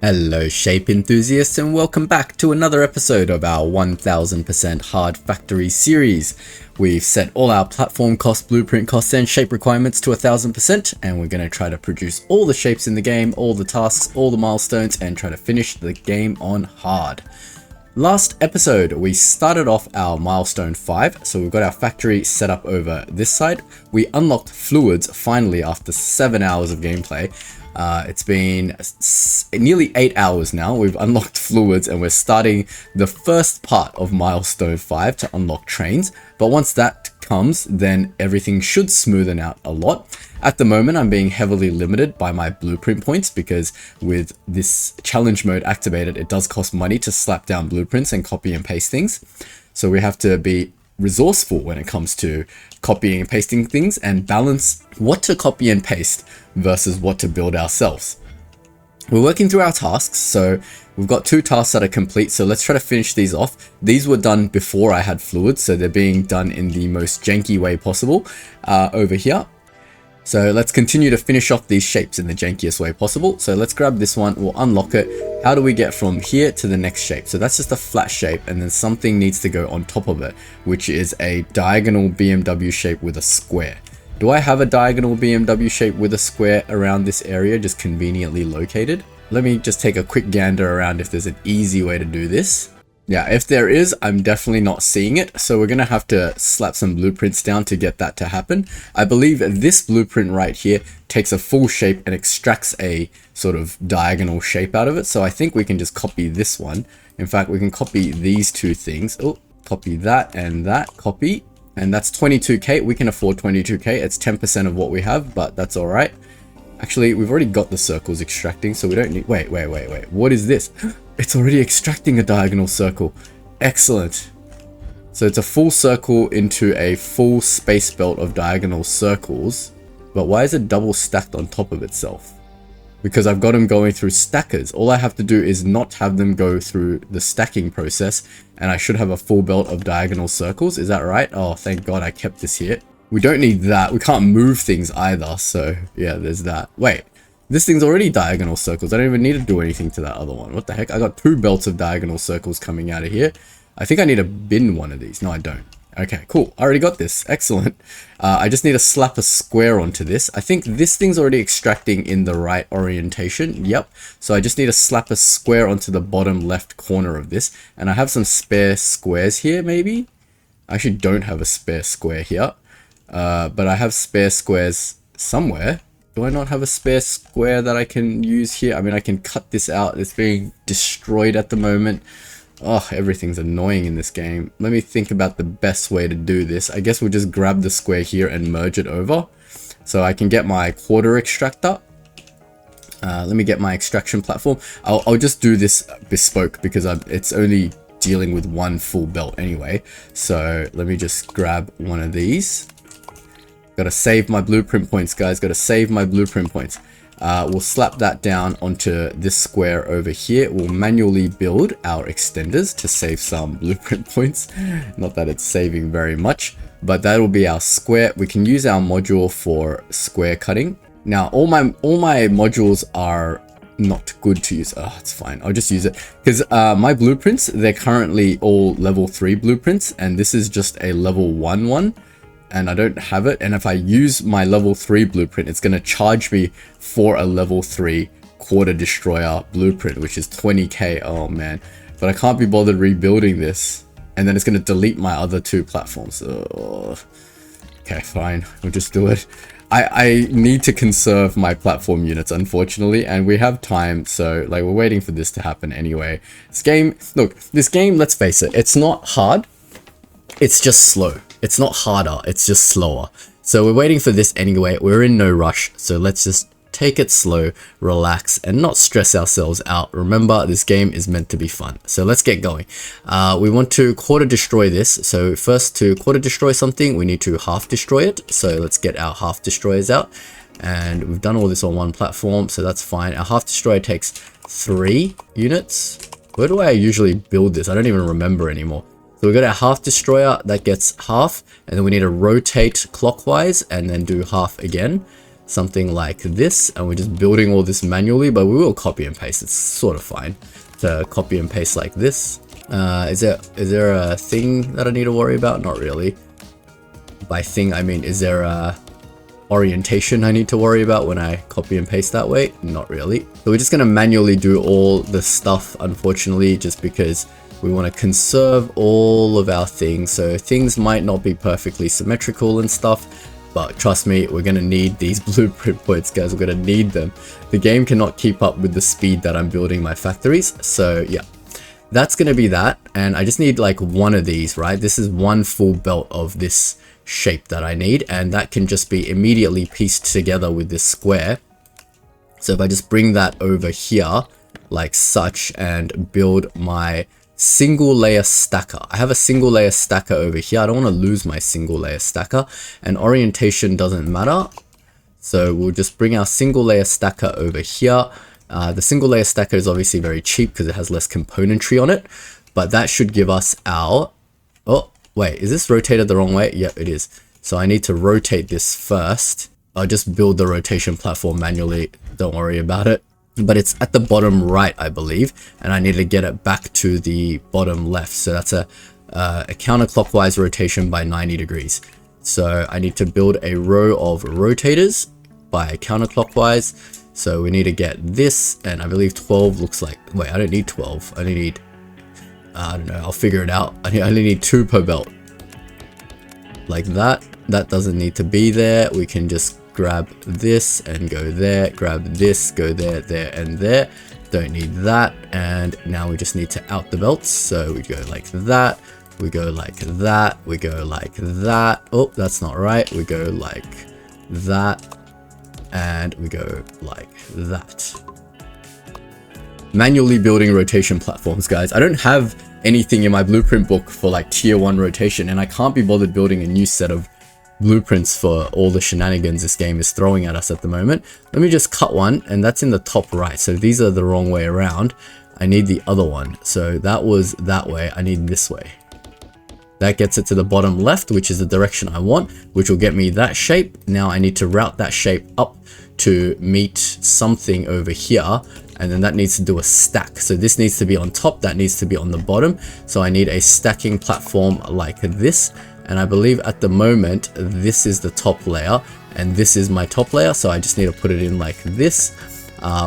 Hello shape enthusiasts, and welcome back to another episode of our 1000% hard factory series. We've set all our platform cost, blueprint costs and shape requirements to 1000%, and we're going to try to produce all the shapes in the game, all the tasks, all the milestones, and try to finish the game on hard. Last episode we started off our milestone 5, so we've got our factory set up over this side. We unlocked fluids finally after 7 hours of gameplay. It's been nearly 8 hours now. We've unlocked fluids and we're starting the first part of milestone 5 to unlock trains. But once that comes, then everything should smoothen out a lot. At the moment, I'm being heavily limited by my blueprint points because with this challenge mode activated, it does cost money to slap down blueprints and copy and paste things. So we have to be resourceful when it comes to copying and pasting things and balance what to copy and paste versus what to build ourselves. We're working through our tasks, so we've got 2 tasks that are complete, so let's try to finish these off. These were done before I had fluids, so they're being done in the most janky way possible over here. So let's continue to finish off these shapes in the jankiest way possible. So let's grab this one, we'll unlock it. How do we get from here to the next shape? So that's just a flat shape, and then something needs to go on top of it, which is a diagonal BMW shape with a square. Do I have a diagonal BMW shape with a square around this area, just conveniently located? Let me just take a quick gander around if there's an easy way to do this. Yeah, if there is, I'm definitely not seeing it. So we're going to have to slap some blueprints down to get that to happen. I believe this blueprint right here takes a full shape and extracts a sort of diagonal shape out of it. So I think we can just copy this one. In fact, we can copy these 2 things. Oh, copy that, copy. And that's 22k. We can afford 22k. It's 10% of what we have, but that's all right. Actually, we've already got the circles extracting, so we don't need... Wait. What is this? It's already extracting a diagonal circle. Excellent. So it's a full circle into a full space belt of diagonal circles. But why is it double stacked on top of itself? Because I've got them going through stackers. All I have to do is not have them go through the stacking process, and I should have a full belt of diagonal circles. Is that right? Oh, thank God I kept this here. We don't need that. We can't move things either. So yeah, there's that. Wait, this thing's already diagonal circles. I don't even need to do anything to that other one. What the heck? I got 2 belts of diagonal circles coming out of here. I think I need to bin one of these. No, I don't. Okay, cool. I already got this. Excellent. I just need to slap a square onto this. I think this thing's already extracting in the right orientation. Yep. So I just need to slap a square onto the bottom left corner of this. And I have some spare squares here, maybe? I actually don't have a spare square here. But I have spare squares somewhere. Do I not have a spare square that I can use here? I mean, I can cut this out. It's being destroyed at the moment. Oh, everything's annoying in this game. Let me think about the best way to do this. I guess we'll just grab the square here and merge it over. So I can get my quarter extractor. Let me get my extraction platform. I'll just do this bespoke because it's only dealing with 1 full belt anyway. So let me just grab one of these. Gotta save my blueprint points, guys. Gotta save my blueprint points. We'll slap that down onto this square over here. We'll manually build our extenders to save some blueprint points. Not that it's saving very much, but that'll be our square. We can use our module for square cutting. Now, all my modules are not good to use. Oh, it's fine. I'll just use it because my blueprints, they're currently all level 3 blueprints, and this is just a level 1 one. And I don't have it, and if I use my level 3 blueprint, it's going to charge me for a level 3 quarter destroyer blueprint, which is 20k. Oh man, but I can't be bothered rebuilding this, and then it's going to delete my other 2 platforms. Oh. Okay, fine, we'll just do it. I need to conserve my platform units, unfortunately, and we have time, so like we're waiting for this to happen anyway. This game, look, this game, let's face it, it's not hard, it's just slow. It's not harder, it's just slower. So we're waiting for this anyway. We're in no rush. So let's just take it slow, relax, and not stress ourselves out. Remember, this game is meant to be fun. So let's get going. We want to quarter destroy this. So first, to quarter destroy something, we need to half destroy it. So let's get our half destroyers out. And we've done all this on 1 platform, so that's fine. Our half destroyer takes 3 units. Where do I usually build this? I don't even remember anymore. So we've got our half destroyer that gets half, and then we need to rotate clockwise and then do half again. something like this, and we're just building all this manually, but we will copy and paste. It's sort of fine to copy and paste like this. Is there a thing that I need to worry about? Not really. By thing, I mean, is there a orientation I need to worry about when I copy and paste that way? Not really. So we're just going to manually do all the stuff, unfortunately, just because we want to conserve all of our things. So things might not be perfectly symmetrical and stuff, but trust me, we're going to need these blueprint points, guys. We're going to need them. The game cannot keep up with the speed that I'm building my factories. So yeah, that's going to be that. And I just need like one of these, right? This is one full belt of this shape that I need, and that can just be immediately pieced together with this square. So if I just bring that over here like such and build my single layer stacker. I have a single layer stacker over here. I don't want to lose my single layer stacker, and orientation doesn't matter. So we'll just bring our single layer stacker over here. The single layer stacker is obviously very cheap because it has less componentry on it, but that should give us our, oh wait, is this rotated the wrong way? Yep, it is. So I need to rotate this first. I'll just build the rotation platform manually. Don't worry about it. But it's at the bottom right, I believe, and I need to get it back to the bottom left. So that's a counterclockwise rotation by 90 degrees. So I need to build a row of rotators by counterclockwise. So we need to get this, and I believe 12 looks like, wait, I don't need 12. I need, I don't know, I'll figure it out. I only need 2 per belt. Like that. That doesn't need to be there. We can just grab this and go there, grab this, go there, there, and there. Don't need that. And now we just need to out the belts. So we go like that, we go like that, we go like that. Oh, that's not right. We go like that, and we go like that. Manually building rotation platforms, guys. I don't have anything in my blueprint book for like tier 1 rotation, and I can't be bothered building a new set of blueprints for all the shenanigans this game is throwing at us at the moment. Let me just cut one, and that's in the top right. So these are the wrong way around. I need the other one. So that was that way. I need this way. That gets it to the bottom left, which is the direction I want, which will get me that shape. Now I need to route that shape up to meet something over here, and then that needs to do a stack. So this needs to be on top, that needs to be on the bottom. So I need a stacking platform like this. And I believe at the moment, this is the top layer, and this is my top layer. So I just need to put it in like this,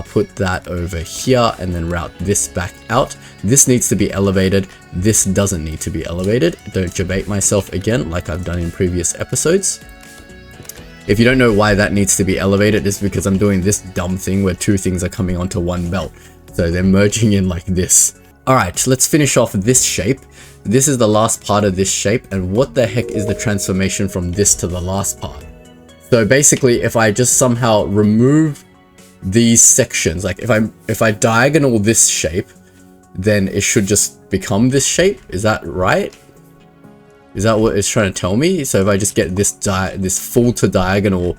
put that over here, and then route this back out. This needs to be elevated. This doesn't need to be elevated. Don't debate myself again, like I've done in previous episodes. If you don't know why that needs to be elevated, it's because I'm doing this dumb thing where 2 things are coming onto one belt. So they're merging in like this. All right, let's finish off this shape. This is the last part of this shape, and what the heck is the transformation from this to the last part? So basically, if I just somehow remove these sections, like if I diagonal this shape, then it should just become this shape. Is that right? Is that what it's trying to tell me? So if I just get this full to diagonal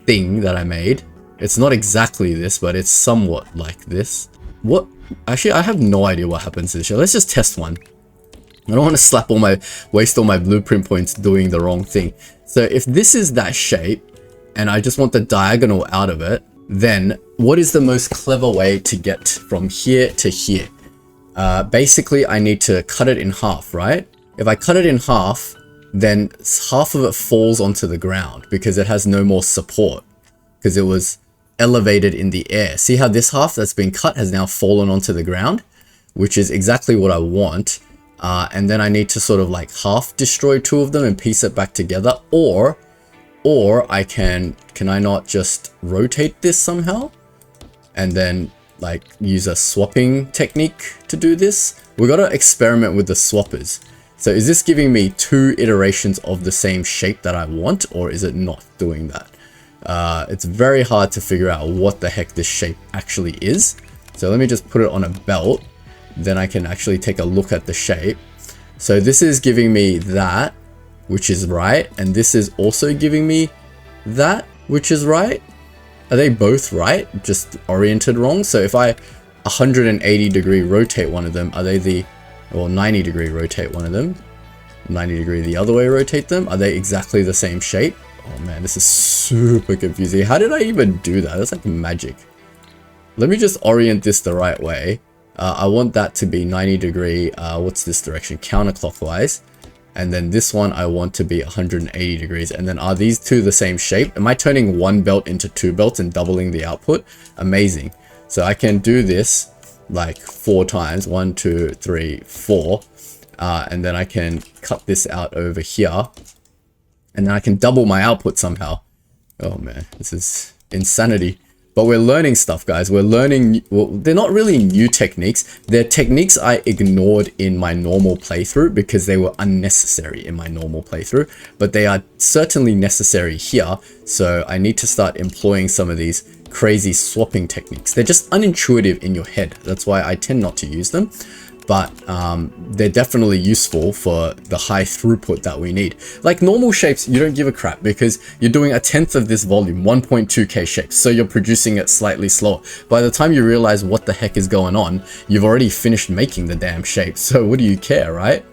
thing that I made, it's not exactly this, but it's somewhat like this. What? Actually, I have no idea what happens to this shape. Let's just test one. I don't want to waste all my blueprint points doing the wrong thing. So if this is that shape, and I just want the diagonal out of it, then what is the most clever way to get from here to here? Basically, I need to cut it in half, right? If I cut it in half, then half of it falls onto the ground because it has no more support, because it was elevated in the air. See how this half that's been cut has now fallen onto the ground, which is exactly what I want. And then I need to sort of like half destroy 2 of them and piece it back together, or I can I not just rotate this somehow and then like use a swapping technique to do this? We got to experiment with the swappers. So is this giving me 2 iterations of the same shape that I want, or is it not doing that? It's very hard to figure out what the heck this shape actually is. So let me just put it on a belt. Then I can actually take a look at the shape. So this is giving me that, which is right. And this is also giving me that, which is right. Are they both right? Just oriented wrong? So if I 180 degree rotate one of them, are they or 90 degree rotate one of them, 90 degree the other way rotate them, are they exactly the same shape? Oh man, this is super confusing. How did I even do that? That's like magic. Let me just orient this the right way. I want that to be 90 degree, what's this direction? Counterclockwise. And then this one I want to be 180 degrees. And then are these two the same shape? Am I turning one belt into two belts and doubling the output? Amazing. So I can do this like 4 times. 1, 2, 3, 4. And then I can cut this out over here. And then I can double my output somehow. Oh man, this is insanity. But we're learning stuff, guys. We're learning, well, they're not really new techniques. They're techniques I ignored in my normal playthrough because they were unnecessary in my normal playthrough. But they are certainly necessary here. So I need to start employing some of these crazy swapping techniques. They're just unintuitive in your head. That's why I tend not to use them. But they're definitely useful for the high throughput that we need. Like normal shapes, you don't give a crap because you're doing 1/10 of this volume, 1.2K shapes, so you're producing it slightly slower. By the time you realize what the heck is going on, you've already finished making the damn shape, so what do you care, right?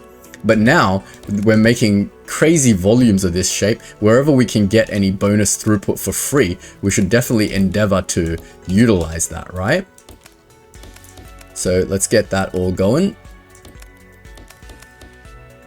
But now, we're making crazy volumes of this shape. Wherever we can get any bonus throughput for free, we should definitely endeavor to utilize that, right? So let's get that all going.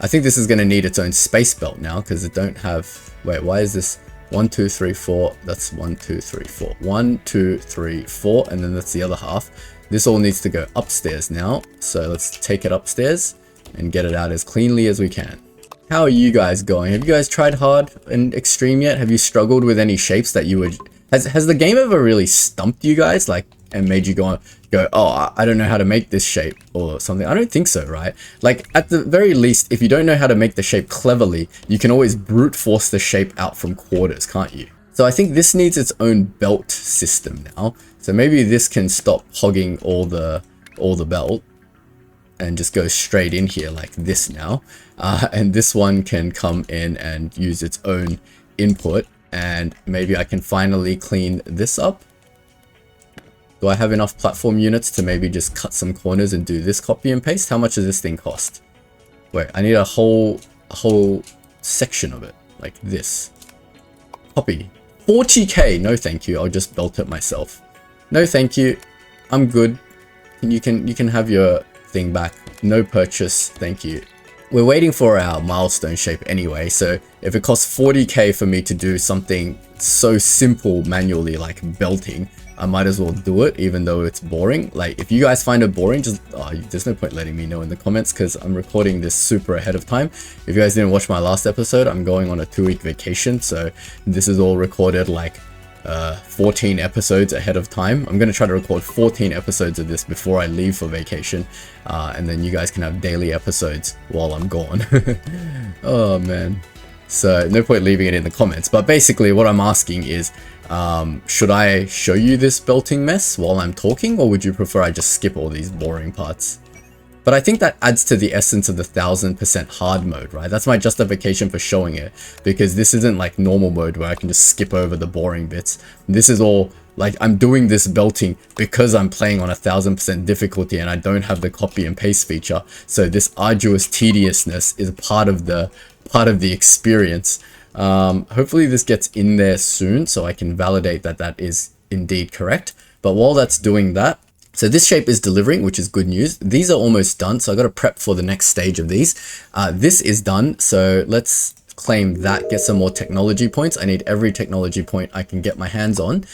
I think this is going to need its own space belt now because it don't have... Wait, why is this 1, 2, 3, 4? That's 1, 2, 3, 4. 1, 2, 3, 4, and then that's the other half. This all needs to go upstairs now. So let's take it upstairs and get it out as cleanly as we can. How are you guys going? Have you guys tried hard and extreme yet? Have you struggled with any shapes that you would... Has the game ever really stumped you guys? Like, and made you go, oh, I don't know how to make this shape or something? I don't think so, right? Like, at the very least, if you don't know how to make the shape cleverly, you can always brute force the shape out from quarters, can't you? So I think this needs its own belt system now. So maybe this can stop hogging all the belt and just go straight in here like this now. And this one can come in and use its own input. And maybe I can finally clean this up. Do I have enough platform units to maybe just cut some corners and do this copy and paste? How much does this thing cost? Wait, I need a whole section of it, like this. Copy. 40k. No, thank you. I'll just belt it myself. No, thank you. I'm good. You can have your thing back. No purchase. Thank you. We're waiting for our milestone shape anyway, so if it costs 40k for me to do something so simple manually like belting, I might as well do it even though it's boring. Like, if you guys find it boring, just there's no point letting me know in the comments because I'm recording this super ahead of time. If you guys didn't watch my last episode, I'm going on a 2-week vacation, so this is all recorded like 14 episodes ahead of time. I'm going to try to record 14 episodes of this before I leave for vacation, and then you guys can have daily episodes while I'm gone. Oh man, so no point leaving it in the comments. But basically what I'm asking is, should I show you this belting mess while I'm talking, or would you prefer I just skip all these boring parts? But I think that adds to the essence of the 1000% hard mode, right? That's my justification for showing it, because this isn't like normal mode where I can just skip over the boring bits. This is all like, I'm doing this belting because I'm playing on 1000% difficulty and I don't have the copy and paste feature. So this arduous tediousness is part of the experience. Hopefully this gets in there soon so I can validate that that is indeed correct. But while that's doing that, so this shape is delivering, which is good news. These are almost done, so I got to prep for the next stage of these. This is done, so let's claim that, get some more technology points. I need every technology point I can get my hands on.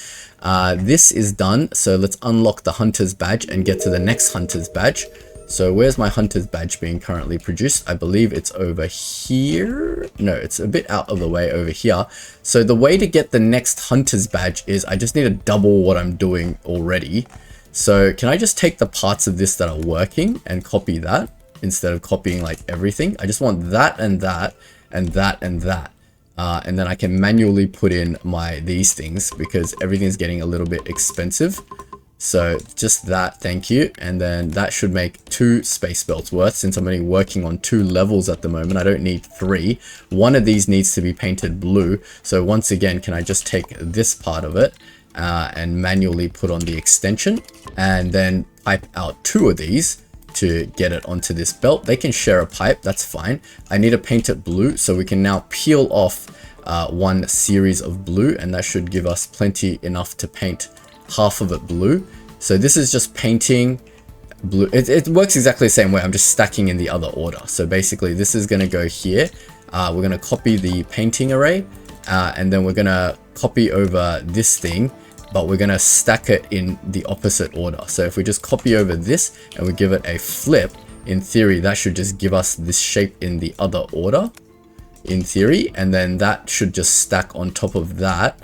This is done, so let's unlock the hunter's badge and get to the next hunter's badge. So where's my hunter's badge being currently produced? I believe it's over here. No, it's a bit out of the way over here. So the way to get the next hunter's badge is I just need to double what I'm doing already. So can I just take the parts of this that are working and copy that instead of copying like everything? I just want that and that and that and that. And then I can manually put in these things because everything's getting a little bit expensive. So just that, thank you. And then that should make 2 space belts worth, since I'm only working on 2 levels at the moment. I don't need 3. One of these needs to be painted blue. So once again, can I just take this part of it and manually put on the extension and then pipe out 2 of these to get it onto this belt? They can share a pipe, that's fine. I need to paint it blue so we can now peel off one series of blue, and that should give us plenty enough to paint half of it blue. So this is just painting blue. It works exactly the same way. I'm just stacking in the other order. So basically this is going to go here. We're going to copy the painting array, and then we're going to copy over this thing, but we're going to stack it in the opposite order. So if we just copy over this and we give it a flip, in theory, that should just give us this shape in the other order, in theory, and then that should just stack on top of that.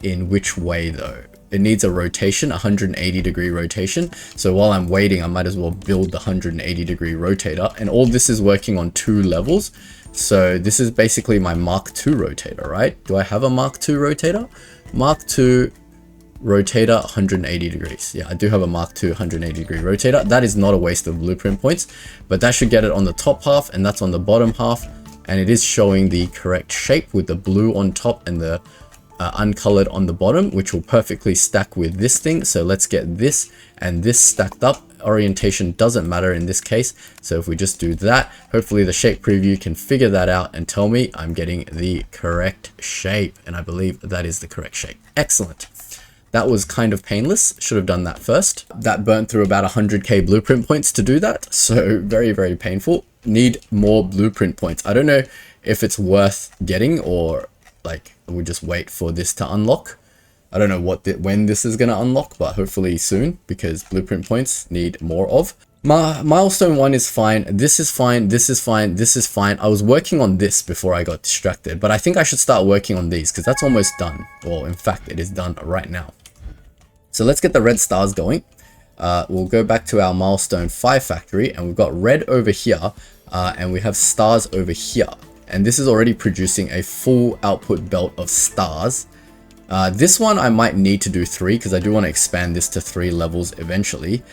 In which way though? It needs a rotation, 180-degree rotation. So while I'm waiting, I might as well build the 180-degree rotator. And all this is working on 2 levels. So this is basically my Mark II rotator, right? Do I have a Mark II rotator? Mark II rotator, 180 degrees. Yeah, I do have a Mark II 180-degree rotator. That is not a waste of blueprint points, but that should get it on the top half, and that's on the bottom half. And it is showing the correct shape with the blue on top and the uncolored on the bottom, which will perfectly stack with this thing. So let's get this and this stacked up. Orientation doesn't matter in this case. So if we just do that, hopefully the shape preview can figure that out and tell me I'm getting the correct shape. And I believe that is the correct shape. Excellent. That was kind of painless. Should have done that first. That burnt through about 100k blueprint points to do that. So very, very painful. Need more blueprint points. I don't know if it's worth getting, or like we'll just wait for this to unlock. I don't know when this is going to unlock, but hopefully soon, because blueprint points need more of. Milestone 1 is fine. This is fine. This is fine. This is fine. I was working on this before I got distracted, but I think I should start working on these because that's almost done. Well, in fact, it is done right now. So let's get the red stars going. We'll go back to our milestone 5 factory, and we've got red over here, and we have stars over here. And this is already producing a full output belt of stars. This one I might need to do 3 because I do want to expand this to 3 levels eventually.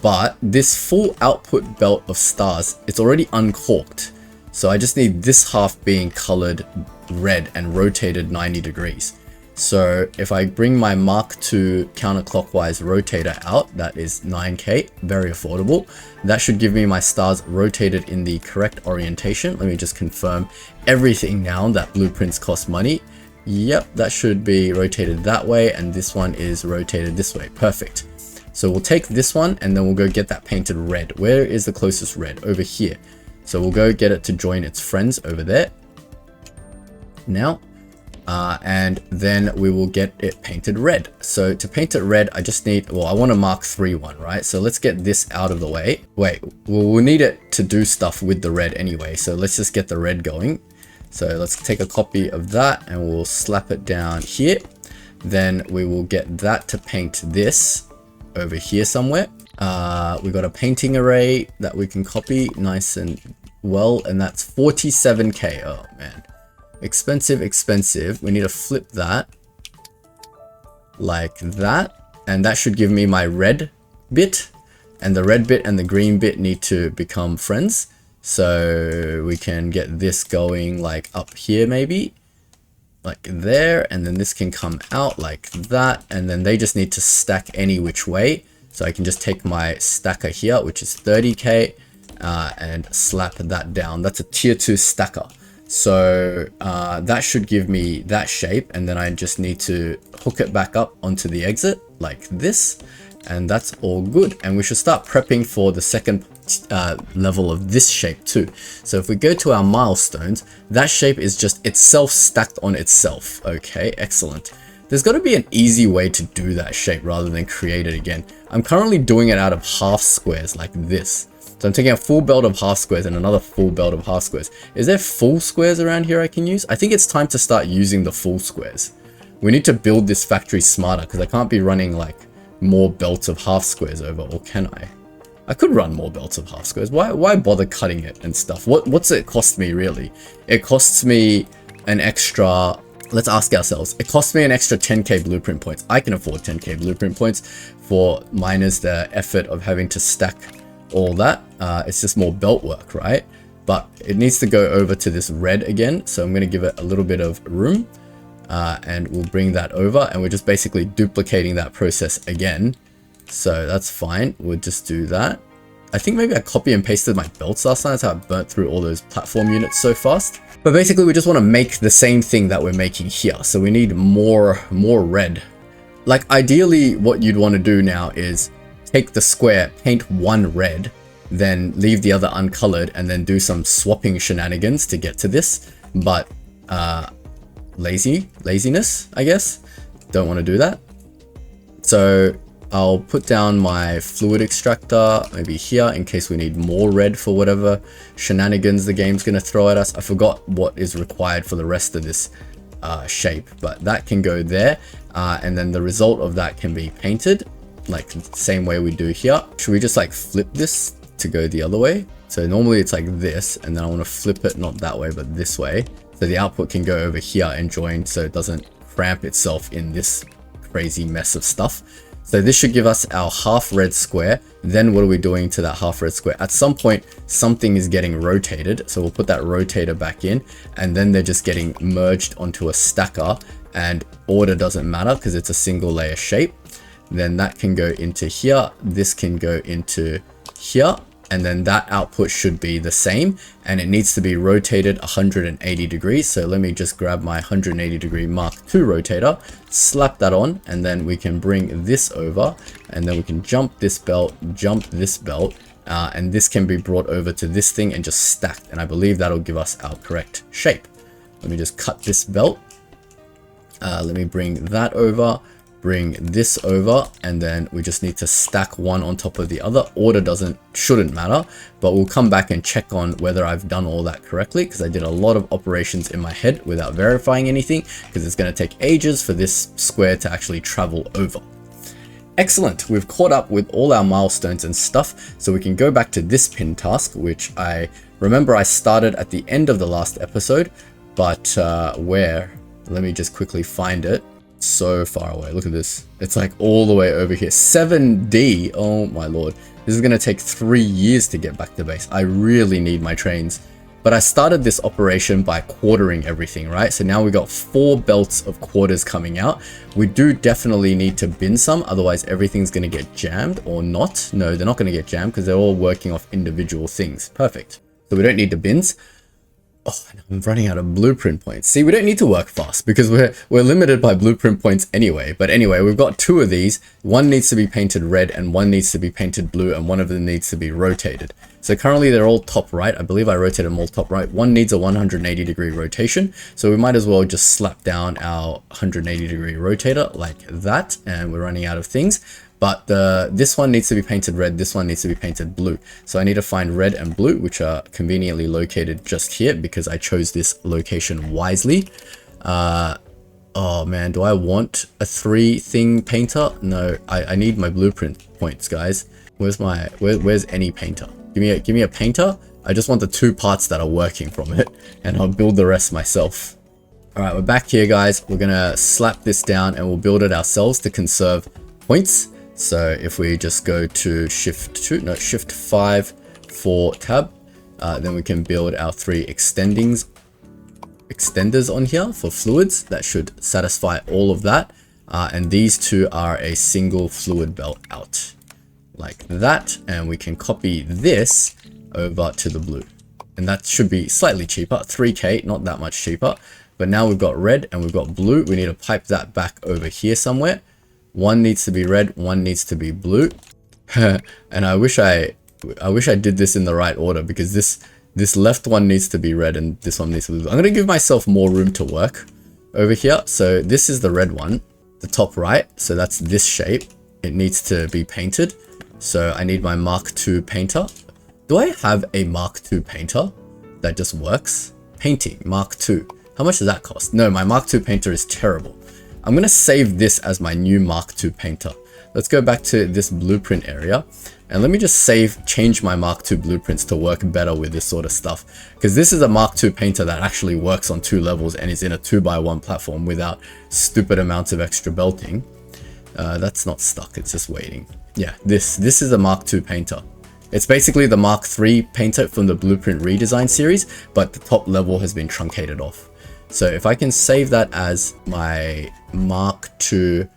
But this full output belt of stars, it's already uncorked. So I just need this half being colored red and rotated 90 degrees. So if I bring my Mark II counterclockwise rotator out, that is 9k, very affordable. That should give me my stars rotated in the correct orientation. Let me just confirm everything now that blueprints cost money. Yep, that should be rotated that way, and this one is rotated this way. Perfect. So we'll take this one and then we'll go get that painted red. Where is the closest red? Over here. So we'll go get it to join its friends over there. Now. And then we will get it painted red. So to paint it red, I just need, well, I want a Mark III one, right? So let's get this out of the way. Wait, we'll need it to do stuff with the red anyway. So let's just get the red going. So let's take a copy of that and we'll slap it down here. Then we will get that to paint this over here somewhere. We got a painting array that we can copy nice and well, and that's 47k. Oh man. Expensive, expensive. We need to flip that like that, and that should give me my red bit, and the red bit and the green bit need to become friends. So we can get this going like up here, maybe like there, and then this can come out like that, and then they just need to stack any which way. So I can just take my stacker here, which is 30k, and slap that down. That's a tier 2 stacker. So that should give me that shape, and then I just need to hook it back up onto the exit like this, and that's all good. And we should start prepping for the second level of this shape too. So if we go to our milestones, that shape is just itself stacked on itself. Okay, excellent. There's got to be an easy way to do that shape rather than create it again. I'm currently doing it out of half squares like this. So I'm taking a full belt of half squares and another full belt of half squares. Is there full squares around here I can use? I think it's time to start using the full squares. We need to build this factory smarter because I can't be running like more belts of half squares over, or can I? I could run more belts of half squares. Why bother cutting it and stuff? What's it cost me really? It costs me an extra, let's ask ourselves, it costs me an extra 10k blueprint points. I can afford 10k blueprint points for minus the effort of having to stack all that. It's just more belt work, right? But it needs to go over to this red again, so I'm going to give it a little bit of room, and we'll bring that over, and we're just basically duplicating that process again. So that's fine, we'll just do that. I think maybe I copy and pasted my belts last time. That's how I burnt through all those platform units so fast. But basically we just want to make the same thing that we're making here. So we need more red. Like ideally what you'd want to do now is take the square, paint one red, then leave the other uncolored, and then do some swapping shenanigans to get to this. But laziness, I guess. Don't want to do that. So I'll put down my fluid extractor maybe here in case we need more red for whatever shenanigans the game's going to throw at us. I forgot what is required for the rest of this shape, but that can go there. And then the result of that can be painted like the same way we do here. Should we just like flip this to go the other way? So normally it's like this, and then I want to flip it not that way but this way, so the output can go over here and join so it doesn't cramp itself in this crazy mess of stuff. So this should give us our half red square. Then what are we doing to that half red square? At some point something is getting rotated, so we'll put that rotator back in, and then they're just getting merged onto a stacker, and order doesn't matter because it's a single layer shape. Then that can go into here, this can go into here, and then that output should be the same, and it needs to be rotated 180 degrees. So let me just grab my 180 degree Mark II rotator, slap that on, and then we can bring this over, and then we can jump this belt, and this can be brought over to this thing and just stacked, and I believe that'll give us our correct shape. Let me just cut this belt. Let me bring that over, bring this over, and then we just need to stack one on top of the other. Order shouldn't matter, but we'll come back and check on whether I've done all that correctly, because I did a lot of operations in my head without verifying anything, because it's going to take ages for this square to actually travel over. Excellent, we've caught up with all our milestones and stuff, so we can go back to this pin task, which I remember I started at the end of the last episode, but where? Let me just quickly find it. So far away. Look at this. It's like all the way over here. 7D. Oh my lord. This is going to take 3 years to get back to base. I really need my trains. But I started this operation by quartering everything, right? So now we got 4 belts of quarters coming out. We do definitely need to bin some, otherwise everything's going to get jammed, or not. No, they're not going to get jammed because they're all working off individual things. Perfect. So we don't need the bins. Oh, I'm running out of blueprint points. See, we don't need to work fast because we're limited by blueprint points anyway. But anyway, we've got 2 of these. One needs to be painted red and one needs to be painted blue, and one of them needs to be rotated. So currently they're all top right. I believe I rotated them all top right. One needs a 180 degree rotation. So we might as well just slap down our 180 degree rotator like that. And we're running out of things. But this one needs to be painted red, this one needs to be painted blue. So I need to find red and blue, which are conveniently located just here because I chose this location wisely. Oh man, do I want a 3 thing painter? No, I need my blueprint points, guys. Where's any painter? Give me a painter. I just want the 2 parts that are working from it, and I'll build the rest myself. All right, we're back here, guys. We're gonna slap this down and we'll build it ourselves to conserve points. So if we just go to shift 5 for tab, then we can build our 3 extenders on here for fluids. That should satisfy all of that. And these 2 are a single fluid belt out like that. And we can copy this over to the blue. And that should be slightly cheaper, 3K, not that much cheaper. But now we've got red and we've got blue. We need to pipe that back over here somewhere. One needs to be red, one needs to be blue. And I wish I did this in the right order, because this left one needs to be red and this one needs to be blue. I'm going to give myself more room to work over here. So this is the red one, the top right. So that's this shape. It needs to be painted. So I need my Mark II painter. Do I have a Mark II painter that just works? Painting, Mark II. How much does that cost? No, my Mark II painter is terrible. I'm going to save this as my new Mark II painter. Let's go back to this blueprint area and let me just change my Mark II blueprints to work better with this sort of stuff. Because this is a Mark II painter that actually works on 2 levels and is in a 2x1 platform without stupid amounts of extra belting. That's not stuck, it's just waiting. Yeah, this is a Mark II painter. It's basically the Mark III painter from the blueprint redesign series, but the top level has been truncated off. So if I can save that as my Mark II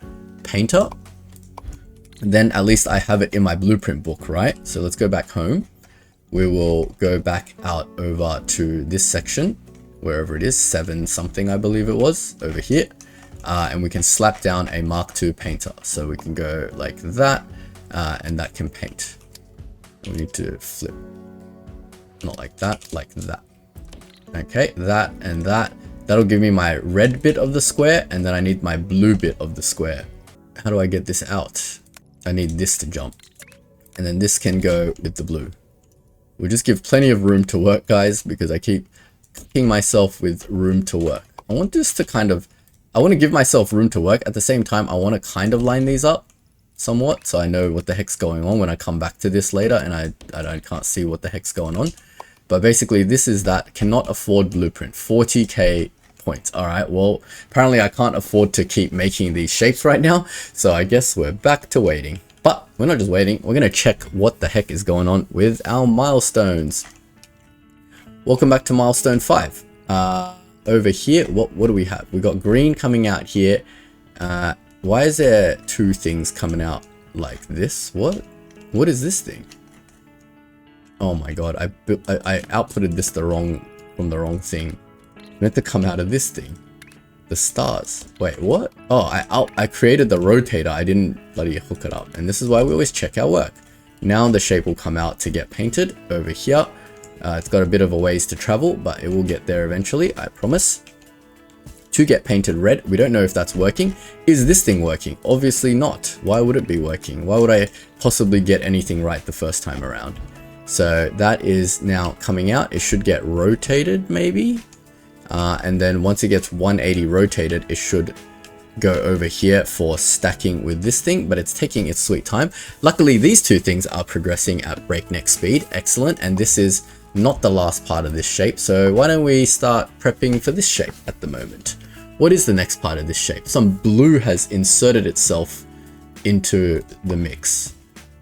painter, then at least I have it in my blueprint book, right? So let's go back home. We will go back out over to this section, wherever it is, 7 something I believe it was, over here. And we can slap down a Mark II painter. So we can go like that, and that can paint. We need to flip, not like that, like that. Okay, that and that. That'll give me my red bit of the square, and then I need my blue bit of the square. How do I get this out? I need this to jump, and then this can go with the blue. We'll just give plenty of room to work, guys, because I keep kicking myself with room to work. I want this to kind of, I want to give myself room to work. At the same time, I want to kind of line these up somewhat, so I know what the heck's going on when I come back to this later, and I can't see what the heck's going on. But basically, this is that cannot afford blueprint, 40k points. All right, well, apparently I can't afford to keep making these shapes right now, so I guess we're back to waiting. But we're not just waiting, we're gonna check what the heck is going on with our milestones. Welcome back to milestone 5. Over here, what do we have? We got green coming out here. Why is there 2 things coming out like this? What is this thing? Oh my god, I outputted this from the wrong thing. It meant to come out of this thing. The stars. Wait, what? Oh, I created the rotator. I didn't bloody hook it up. And this is why we always check our work. Now the shape will come out to get painted over here. It's got a bit of a ways to travel, but it will get there eventually, I promise. To get painted red, we don't know if that's working. Is this thing working? Obviously not. Why would it be working? Why would I possibly get anything right the first time around? So that is now coming out. It should get rotated maybe. And then once it gets 180 rotated, it should go over here for stacking with this thing, but it's taking its sweet time. Luckily, these 2 things are progressing at breakneck speed. Excellent. And this is not the last part of this shape. So why don't we start prepping for this shape at the moment? What is the next part of this shape? Some blue has inserted itself into the mix.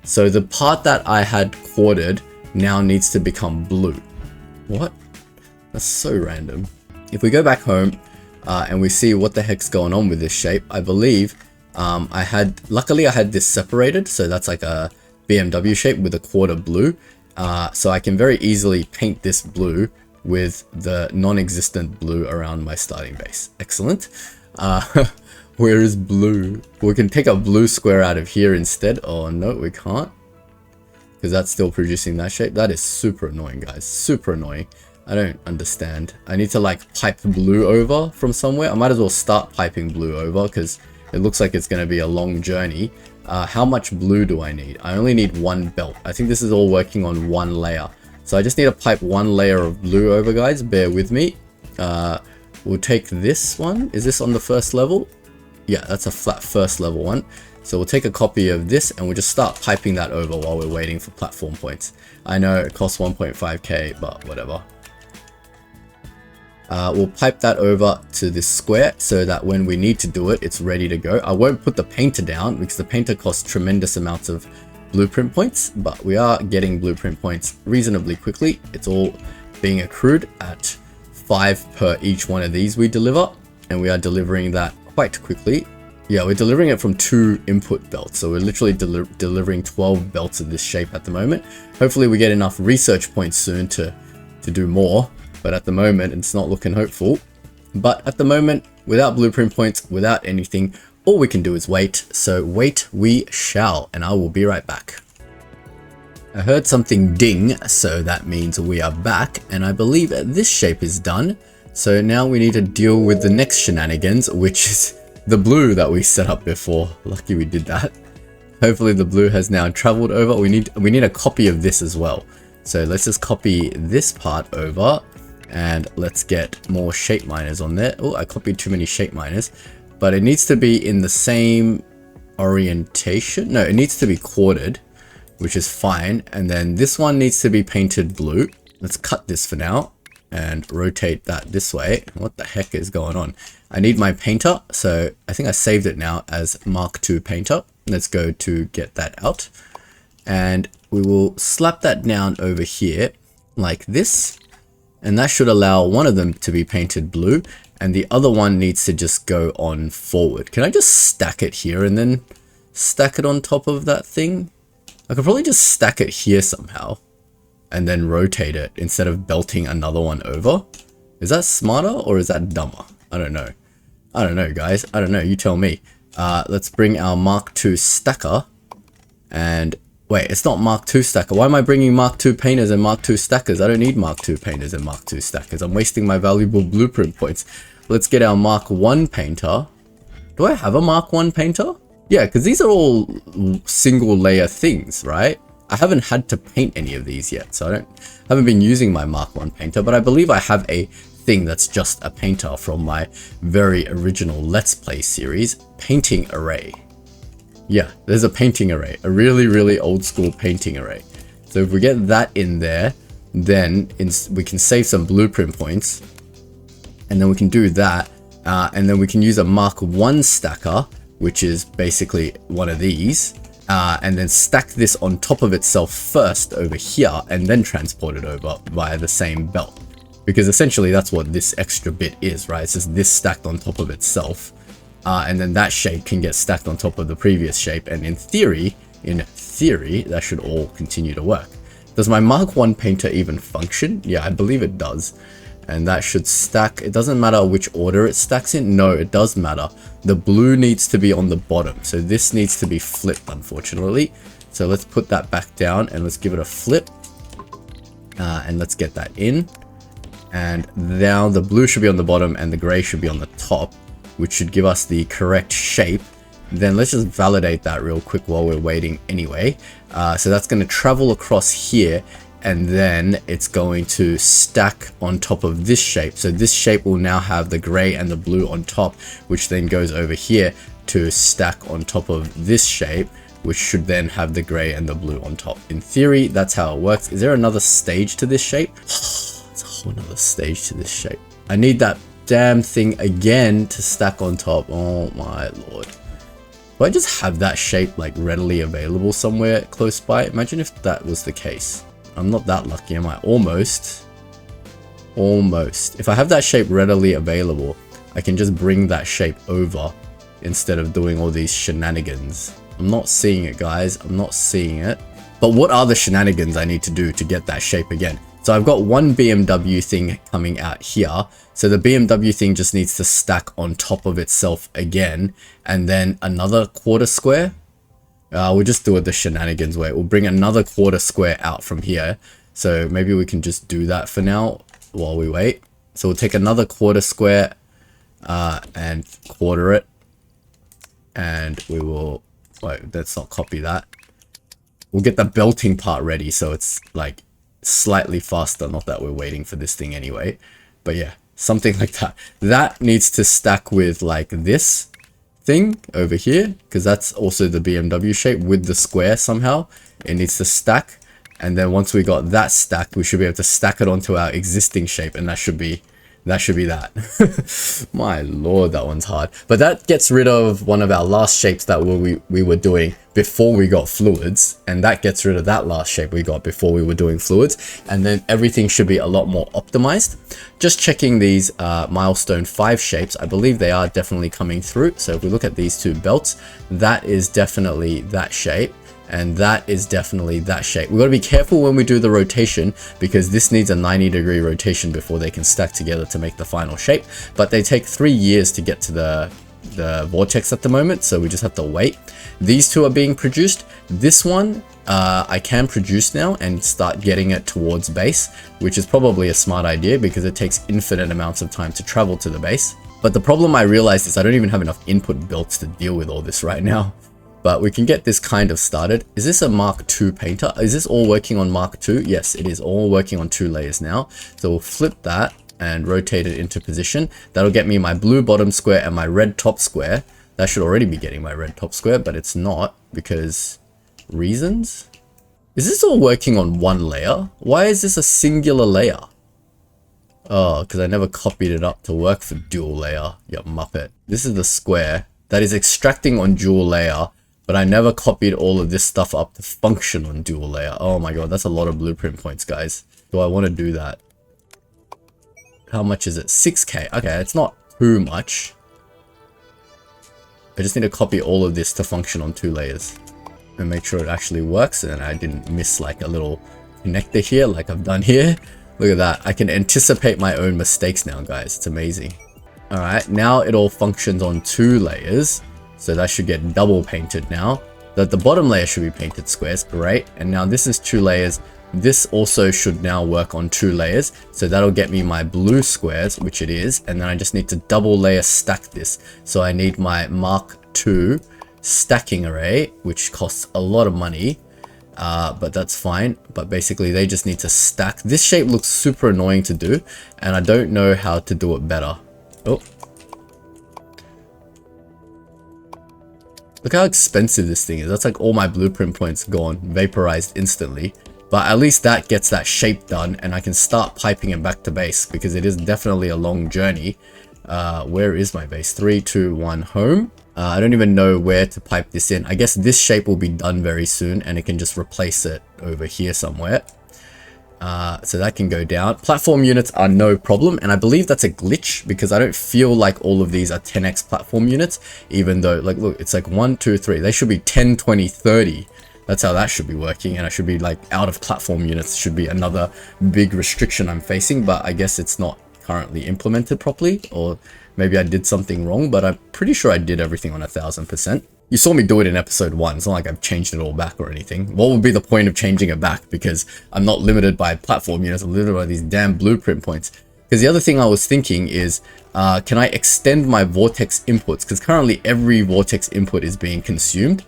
So the part that I had quartered now needs to become blue. What? That's so random. If we go back home and we see what the heck's going on with this shape, I believe luckily I had this separated, so that's like a BMW shape with a quarter blue. So I can very easily paint this blue with the non-existent blue around my starting base. Excellent. Where is blue? We can take a blue square out of here instead. Oh no, we can't, because that's still producing that shape. That is super annoying, guys. Super annoying. I don't understand. I need to like pipe blue over from somewhere. I might as well start piping blue over because it looks like it's going to be a long journey. How much blue do I need? I only need 1 belt. I think this is all working on 1 layer. So I just need to pipe 1 layer of blue over, guys. Bear with me. We'll take this one. Is this on the first level? Yeah, that's a flat first level one. So we'll take a copy of this and we'll just start piping that over while we're waiting for platform points. I know it costs 1.5k, but whatever. We'll pipe that over to this square so that when we need to do it, it's ready to go. I won't put the painter down because the painter costs tremendous amounts of blueprint points, but we are getting blueprint points reasonably quickly. It's all being accrued at 5 per each one of these we deliver, and we are delivering that quite quickly. Yeah, we're delivering it from 2 input belts, so we're literally delivering 12 belts of this shape at the moment. Hopefully we get enough research points soon to do more, but at the moment it's not looking hopeful. But at the moment, without blueprint points, without anything, all we can do is wait. So wait we shall, and I will be right back. I heard something ding, so that means we are back, and I believe this shape is done. So now we need to deal with the next shenanigans, which is the blue that we set up before. Lucky we did that. Hopefully the blue has now traveled over. We need a copy of this as well. So let's just copy this part over, and let's get more shape miners on there. Oh, I copied too many shape miners, but it needs to be in the same orientation. No, it needs to be quartered, which is fine. And then this one needs to be painted blue. Let's cut this for now and rotate that this way. What the heck is going on? I need my painter, so I think I saved it now as Mark II painter. Let's go to get that out, and we will slap that down over here like this, and that should allow one of them to be painted blue, and the other one needs to just go on forward. Can I just stack it here and then stack it on top of that thing. I could probably just stack it here somehow and then rotate it instead of belting another one over. Is that smarter or is that dumber? I don't know. I don't know, guys. I don't know. You tell me. Let's bring our Mark II stacker. And wait, it's not Mark II stacker. Why am I bringing Mark II painters and Mark II stackers? I don't need Mark II painters and Mark II stackers. I'm wasting my valuable blueprint points. Let's get our Mark I painter. Do I have a Mark I painter? Yeah, because these are all single layer things, right? I haven't had to paint any of these yet, so I haven't been using my Mark I painter, but I believe I have a thing that's just a painter from my very original Let's Play series, Painting Array. Yeah, there's a painting array, a really, really old school painting array. So if we get that in there, then we can save some blueprint points, and then we can do that, and then we can use a Mark I stacker, which is basically one of these, and then stack this on top of itself first over here, and then transport it over via the same belt. Because essentially that's what this extra bit is, right? It's just this stacked on top of itself. And then that shape can get stacked on top of the previous shape. And in theory, that should all continue to work. Does my Mark I painter even function? Yeah, I believe it does. And that should stack. It doesn't matter which order it stacks in. No, it does matter. The blue needs to be on the bottom. So this needs to be flipped, unfortunately. So let's put that back down and let's give it a flip. And let's get that in. And now the blue should be on the bottom and the gray should be on the top, which should give us the correct shape. Then let's just validate that real quick while we're waiting anyway. So that's going to travel across here, and then it's going to stack on top of this shape. So this shape will now have the gray and the blue on top, which then goes over here to stack on top of this shape, which should then have the gray and the blue on top. In theory, that's how it works. Is there another stage to this shape? It's a whole nother stage to this shape. I need that damn thing again to stack on top. Oh my lord. Do I just have that shape like readily available somewhere close by? Imagine if that was the case. I'm not that lucky, am I? Almost. If I have that shape readily available, I can just bring that shape over instead of doing all these shenanigans. I'm not seeing it, guys. I'm not seeing it. But what are the shenanigans I need to do to get that shape again? So I've got one BMW thing coming out here. So the BMW thing just needs to stack on top of itself again. And then another quarter square. We'll just do it the shenanigans way. We'll bring another quarter square out from here. So maybe we can just do that for now while we wait. So we'll take another quarter square and quarter it. And we will, wait, let's not copy that. We'll get the belting part ready so it's like slightly faster. Not that we're waiting for this thing anyway. But yeah, something like that. That needs to stack with like this thing over here, because that's also the BMW shape with the square somehow. It needs to stack. And then once we got that stacked, we should be able to stack it onto our existing shape, and that should be that. My lord, that one's hard. But that gets rid of one of our last shapes that we were doing before we got fluids, and that gets rid of that last shape we got before we were doing fluids, and then everything should be a lot more optimized. Just checking these milestone 5 shapes, I believe they are definitely coming through. So if we look at these two belts, that is definitely that shape. And that is definitely that shape. We've got to be careful when we do the rotation, because this needs a 90-degree rotation before they can stack together to make the final shape. But they take 3 years to get to the vortex at the moment, so we just have to wait. These two are being produced. This one I can produce now and start getting it towards base, which is probably a smart idea because it takes infinite amounts of time to travel to the base. But the problem I realized is I don't even have enough input belts to deal with all this right now. But we can get this kind of started. Is this a Mark II painter? Is this all working on Mark II? Yes, it is all working on 2 layers now. So we'll flip that and rotate it into position. That'll get me my blue bottom square and my red top square. That should already be getting my red top square, but it's not because reasons. Is this all working on 1 layer? Why is this a singular layer? Oh, because I never copied it up to work for dual layer. You muppet. This is the square that is extracting on dual layer. But I never copied all of this stuff up to function on dual layer. Oh my god, that's a lot of blueprint points, guys. Do I want to do that? How much is it? 6k. Okay, it's not too much. I just need to copy all of this to function on 2 layers and make sure it actually works, and I didn't miss like a little connector here like I've done here. Look at that. I can anticipate my own mistakes now, guys. It's amazing. All right, now it all functions on 2 layers. So that should get double painted now. The bottom layer should be painted squares, great. And now this is 2 layers. This also should now work on 2 layers. So that'll get me my blue squares, which it is. And then I just need to double layer stack this. So I need my Mark II stacking array, which costs a lot of money. But that's fine. But basically they just need to stack. This shape looks super annoying to do, and I don't know how to do it better. Oh. Look how expensive this thing is. That's like all my blueprint points gone, vaporized instantly. But at least that gets that shape done, and I can start piping it back to base, because it is definitely a long journey. Where is my base? 3, 2, 1, home. I don't even know where to pipe this in. I guess this shape will be done very soon, and it can just replace it over here somewhere. So that can go down. Platform units are no problem, and I believe that's a glitch, because I don't feel like all of these are 10x platform units, even though, like, look, it's like 1, 2, 3. They should be 10, 20, 30. That's how that should be working, and I should be like out of platform units should be another big restriction I'm facing, but I guess it's not currently implemented properly, or maybe I did something wrong, but I'm pretty sure I did everything on 1000%. You saw me do it in episode 1. It's not like I've changed it all back or anything. What would be the point of changing it back? Because I'm not limited by platform units, I'm limited by these damn blueprint points. Because the other thing I was thinking is, can I extend my vortex inputs? Because currently every vortex input is being consumed.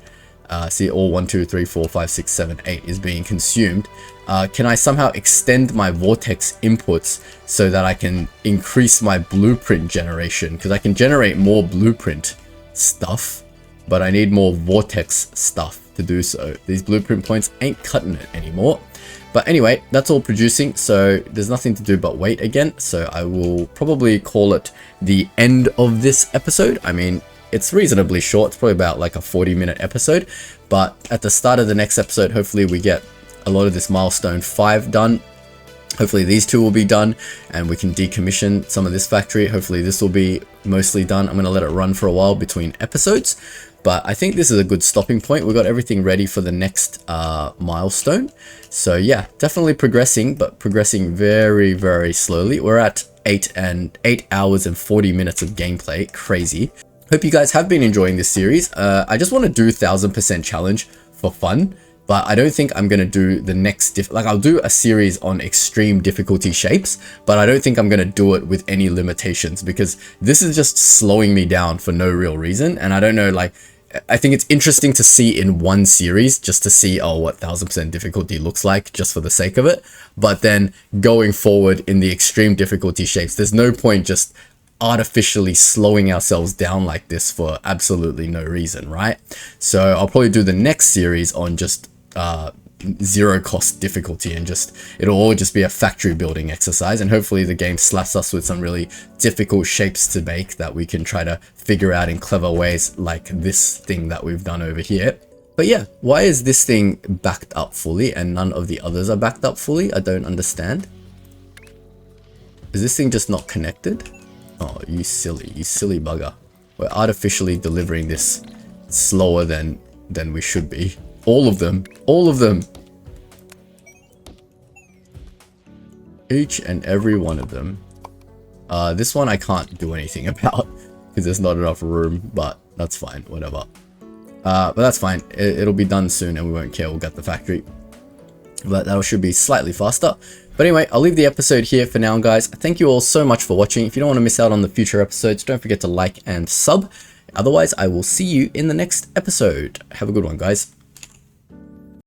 See, all 1, 2, 3, 4, 5, 6, 7, 8 is being consumed. Can I somehow extend my vortex inputs so that I can increase my blueprint generation? Because I can generate more blueprint stuff, but I need more vortex stuff to do so. These blueprint points ain't cutting it anymore. But anyway, that's all producing, so there's nothing to do but wait again. So I will probably call it the end of this episode. I mean, it's reasonably short. It's probably about like a 40-minute episode. But at the start of the next episode, hopefully we get a lot of this milestone 5 done. Hopefully these 2 will be done, and we can decommission some of this factory. Hopefully this will be mostly done. I'm going to let it run for a while between episodes. But I think this is a good stopping point. We've got everything ready for the next milestone. So yeah, definitely progressing, but progressing very, very slowly. We're at 8 hours and 40 minutes of gameplay. Crazy. Hope you guys have been enjoying this series. I just want to do 1000% challenge for fun, but I don't think I'm going to do the next I'll do a series on extreme difficulty shapes, but I don't think I'm going to do it with any limitations, because this is just slowing me down for no real reason. And I don't know, like, I think it's interesting to see in one series, just to see, oh, what 1000% difficulty looks like, just for the sake of it. But then going forward in the extreme difficulty shapes, there's no point just artificially slowing ourselves down like this for absolutely no reason, right? So I'll probably do the next series on just 0 cost difficulty, and just it'll all just be a factory building exercise, and hopefully the game slaps us with some really difficult shapes to make that we can try to figure out in clever ways, like this thing that we've done over here. But yeah, why is this thing backed up fully and none of the others are backed up fully? I don't understand. Is this thing just not connected? Oh, you silly bugger. We're artificially delivering this slower than we should be. All of them. Each and every one of them. This one I can't do anything about because there's not enough room, but that's fine, whatever. But that's fine. It'll be done soon and we won't care. We'll get the factory. But that should be slightly faster. But anyway, I'll leave the episode here for now, guys. Thank you all so much for watching. If you don't want to miss out on the future episodes, don't forget to like and sub. Otherwise, I will see you in the next episode. Have a good one, guys.